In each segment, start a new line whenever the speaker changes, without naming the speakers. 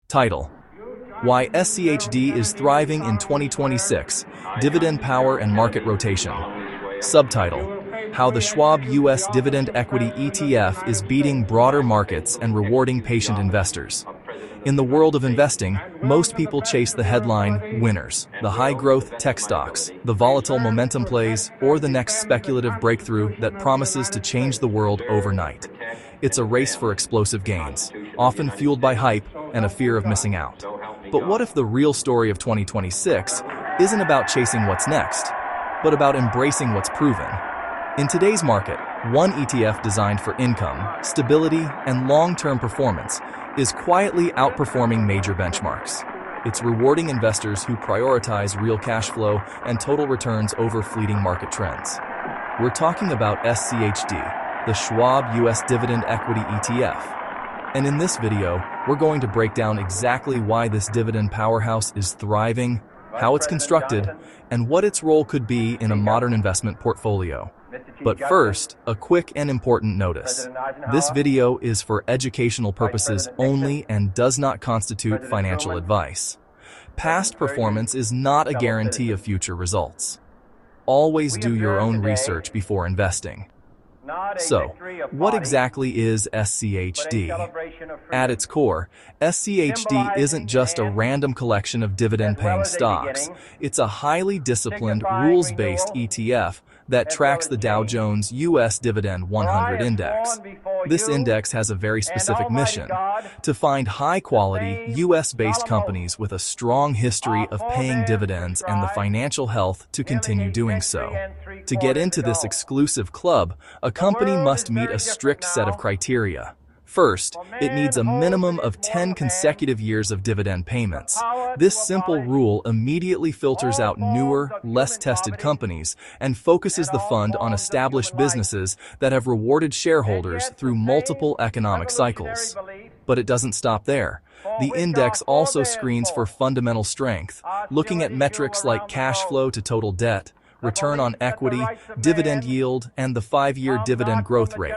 Title: Why SCHD is Thriving in 2026, Dividend Power and Market Rotation. Subtitle: How the Schwab U.S. Dividend Equity ETF is beating broader markets and rewarding patient investors. In the world of investing, most people chase the headline winners, the high-growth tech stocks, the volatile momentum plays, or the next speculative breakthrough that promises to change the world overnight. It's a race for explosive gains, often fueled by hype and a fear of missing out. But what if the real story of 2026 isn't about chasing what's next, but about embracing what's proven? In today's market, one ETF designed for income, stability, and long-term performance is quietly outperforming major benchmarks. It's rewarding investors who prioritize real cash flow and total returns over fleeting market trends. We're talking about SCHD, the Schwab U.S. Dividend Equity ETF. And in this video, we're going to break down exactly why this dividend powerhouse is thriving, how it's constructed, and what its role could be in a modern investment portfolio. But first, a quick and important notice. This video is for educational purposes only and does not constitute financial advice. Past performance is not a guarantee of future results. Always do your own research before investing. So, what exactly is SCHD? At its core, SCHD isn't just a random collection of dividend-paying stocks. It's a highly disciplined, rules-based ETF that tracks the Dow Jones U.S. Dividend 100 Index. This index has a very specific mission: to find high-quality, U.S.-based companies with a strong history of paying dividends and the financial health to continue doing so. To get into this exclusive club, a company must meet a strict set of criteria. First, it needs a minimum of 10 consecutive years of dividend payments. This simple rule immediately filters out newer, less tested companies and focuses the fund on established businesses that have rewarded shareholders through multiple economic cycles. But it doesn't stop there. The index also screens for fundamental strength, looking at metrics like cash flow to total debt, return on equity, dividend yield, and the 5-year dividend growth rate.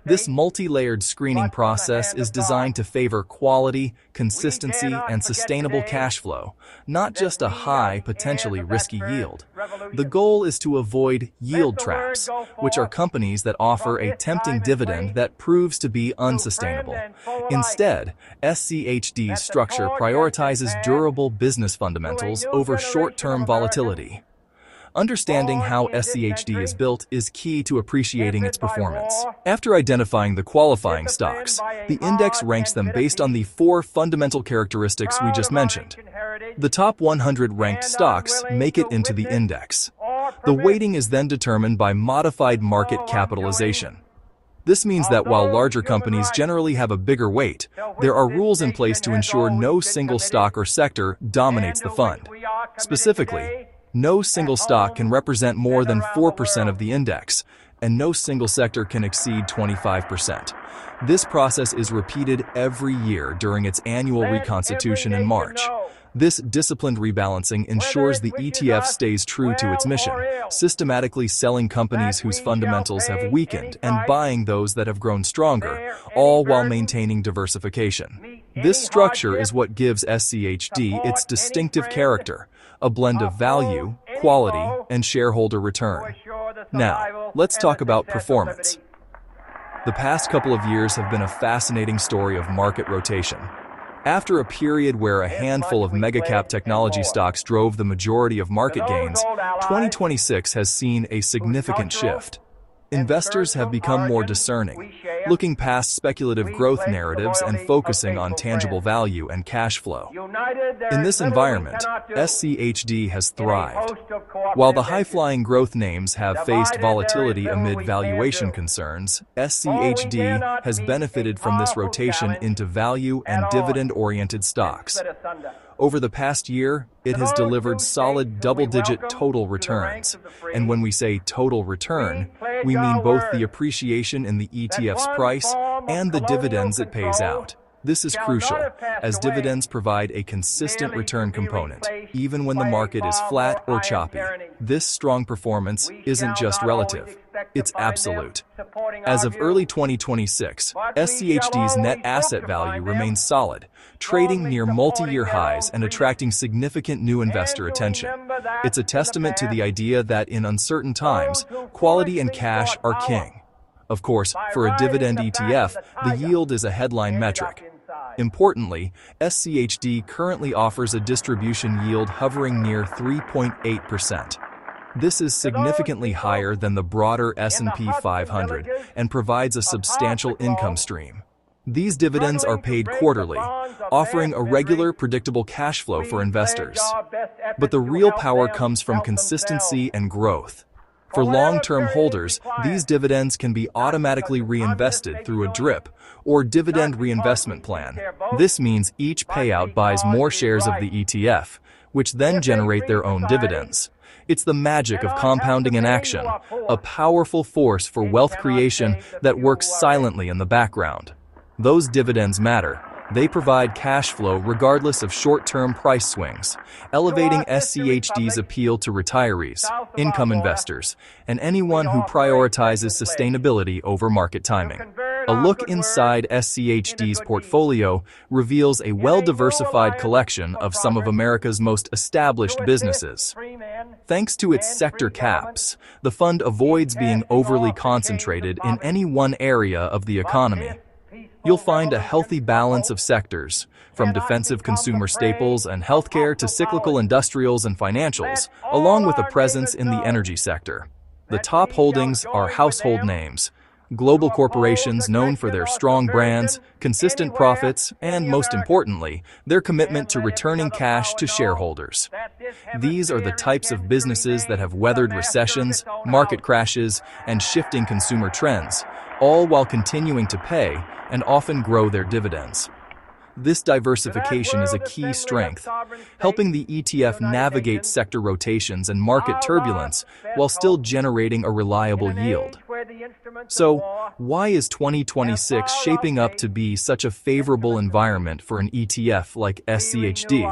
This multi-layered screening process is designed to favor quality, consistency, and sustainable cash flow, not just a high, potentially risky yield. The goal is to avoid yield traps, which are companies that offer a tempting dividend that proves to be unsustainable. Instead, SCHD's structure prioritizes durable business fundamentals over short-term volatility. Understanding how SCHD is built is key to appreciating its performance. After identifying the qualifying stocks, the index ranks them based on the 4 fundamental characteristics we just mentioned. The top 100 ranked stocks make it into the index. The weighting is then determined by modified market capitalization. This means that while larger companies generally have a bigger weight, there are rules in place to ensure no single stock or sector dominates the fund. Specifically, no single stock can represent more than 4% of the index, and no single sector can exceed 25%. This process is repeated every year during its annual reconstitution in March. This disciplined rebalancing ensures the ETF stays true to its mission, systematically selling companies whose fundamentals have weakened and buying those that have grown stronger, all while maintaining diversification. This structure is what gives SCHD its distinctive character, a blend of value, quality, and shareholder return. Now, let's talk about performance. The past couple of years have been a fascinating story of market rotation. After a period where a handful of mega-cap technology stocks drove the majority of market gains, 2026 has seen a significant shift. Investors have become more discerning, looking past speculative growth narratives and focusing on tangible value and cash flow. In this environment, SCHD has thrived. While the high-flying growth names have faced volatility amid valuation concerns, SCHD has benefited from this rotation into value and dividend-oriented stocks. Over the past year, it has delivered solid double-digit total returns. And when we say total return, we mean both the appreciation in the ETF's price and the dividends it pays out. This is crucial, as dividends provide a consistent return component, even when the market is flat or choppy. This strong performance isn't just relative. It's absolute. As of early 2026, SCHD's net asset value remains solid, trading near multi-year highs and attracting significant new investor attention. It's a testament to the idea that in uncertain times, quality and cash are king. Of course, for a dividend ETF, the yield is a headline metric. Importantly, SCHD currently offers a distribution yield hovering near 3.8%. This is significantly higher than the broader S&P 500 and provides a substantial income stream. These dividends are paid quarterly, offering a regular, predictable cash flow for investors. But the real power comes from consistency and growth. For long-term holders, these dividends can be automatically reinvested through a DRIP or dividend reinvestment plan. This means each payout buys more shares of the ETF, which then generate their own dividends. It's the magic of compounding in action, a powerful force for wealth creation that works silently in the background. Those dividends matter. They provide cash flow regardless of short-term price swings, elevating SCHD's appeal to retirees, income investors, and anyone who prioritizes sustainability over market timing. A look inside SCHD's portfolio reveals a well-diversified collection of some of America's most established businesses. Thanks to its sector caps, the fund avoids being overly concentrated in any one area of the economy. You'll find a healthy balance of sectors, from defensive consumer staples and healthcare to cyclical industrials and financials, along with a presence in the energy sector. The top holdings are household names, global corporations known for their strong brands, consistent profits, and most importantly, their commitment to returning cash to shareholders. These are the types of businesses that have weathered recessions, market crashes, and shifting consumer trends, all while continuing to pay and often grow their dividends. This diversification is a key strength, helping the ETF navigate sector rotations and market turbulence while still generating a reliable yield. So, why is 2026 shaping up to be such a favorable environment for an ETF like SCHD?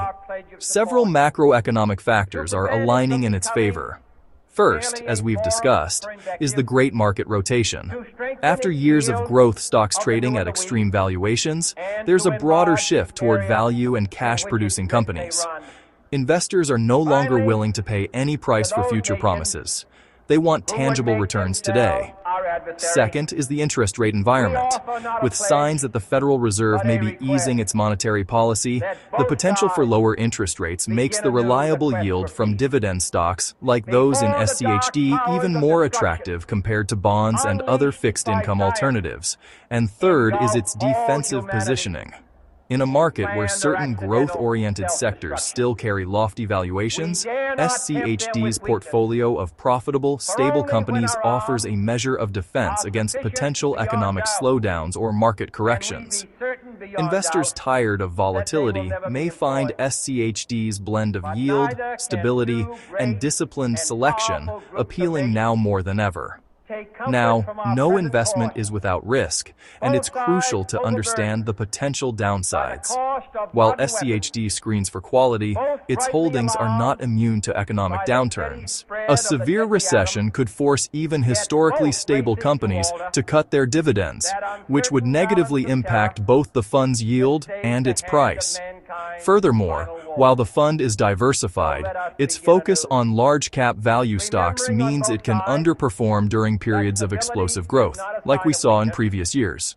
Several macroeconomic factors are aligning in its favor. First, as we've discussed, is the great market rotation. After years of growth stocks trading at extreme valuations, there's a broader shift toward value and cash-producing companies. Investors are no longer willing to pay any price for future promises. They want tangible returns today. Second is the interest rate environment. With signs that the Federal Reserve may be easing its monetary policy, the potential for lower interest rates makes the reliable yield from dividend stocks like those in SCHD even more attractive compared to bonds and other fixed-income alternatives. And third is its defensive positioning. In a market where certain growth-oriented sectors still carry lofty valuations, SCHD's portfolio of profitable, stable companies offers a measure of defense against potential economic slowdowns or market corrections. Investors tired of volatility may find SCHD's blend of yield, stability, and disciplined selection appealing now more than ever. Now, no investment is without risk, and it's crucial to understand the potential downsides. While SCHD screens for quality, its holdings are not immune to economic downturns. A severe recession could force even historically stable companies to cut their dividends, which would negatively impact both the fund's yield and its price. Furthermore, while the fund is diversified, its focus on large-cap value stocks means it can underperform during periods of explosive growth, like we saw in previous years.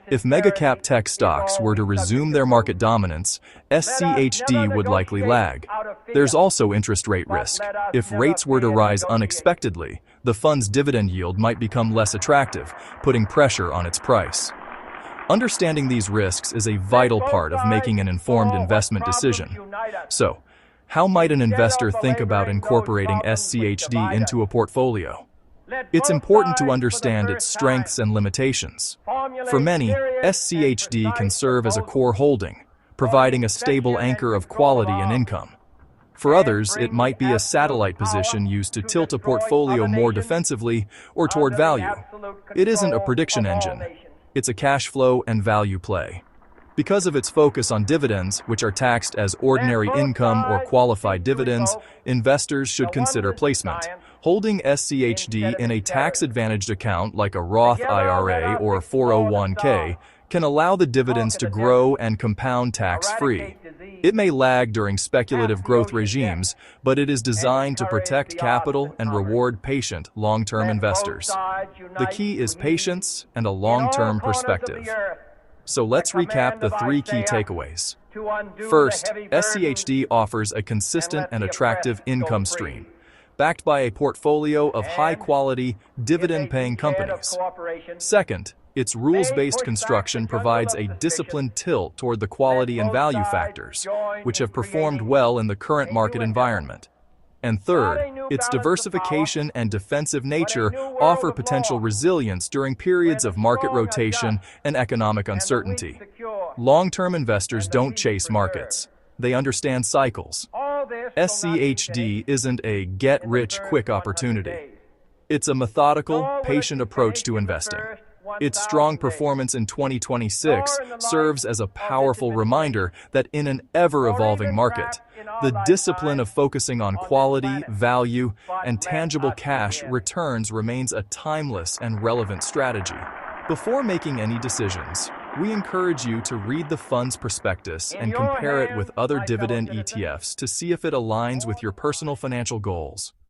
If mega-cap tech stocks were to resume their market dominance, SCHD would likely lag. There's also interest rate risk. If rates were to rise unexpectedly, the fund's dividend yield might become less attractive, putting pressure on its price. Understanding these risks is a vital part of making an informed investment decision. So, how might an investor think about incorporating SCHD into a portfolio? It's important to understand its strengths and limitations. For many, SCHD can serve as a core holding, providing a stable anchor of quality and income. For others, it might be a satellite position used to tilt a portfolio more defensively or toward value. It isn't a prediction engine. It's a cash flow and value play. Because of its focus on dividends, which are taxed as ordinary income or qualified dividends, investors should consider placement. Holding SCHD in a tax-advantaged account like a Roth IRA or 401k can allow the dividends to grow and compound tax-free. It may lag during speculative growth regimes, but it is designed to protect capital and reward patient, long-term investors. The key is patience and a long-term perspective. So let's recap the 3 key takeaways. First, SCHD offers a consistent and attractive income stream, backed by a portfolio of high-quality, dividend-paying companies. Second, its rules-based construction provides a disciplined tilt toward the quality and value factors, which have performed well in the current market environment. And third, its diversification and defensive nature offer potential resilience during periods of market rotation and economic uncertainty. Long-term investors don't chase markets. They understand cycles. SCHD isn't a get-rich-quick opportunity. It's a methodical, patient approach to investing. Its strong performance in 2026 serves as a powerful reminder that in an ever-evolving market, the discipline of focusing on quality, value, and tangible cash returns remains a timeless and relevant strategy. Before making any decisions, we encourage you to read the fund's prospectus and compare it with other dividend ETFs to see if it aligns with your personal financial goals.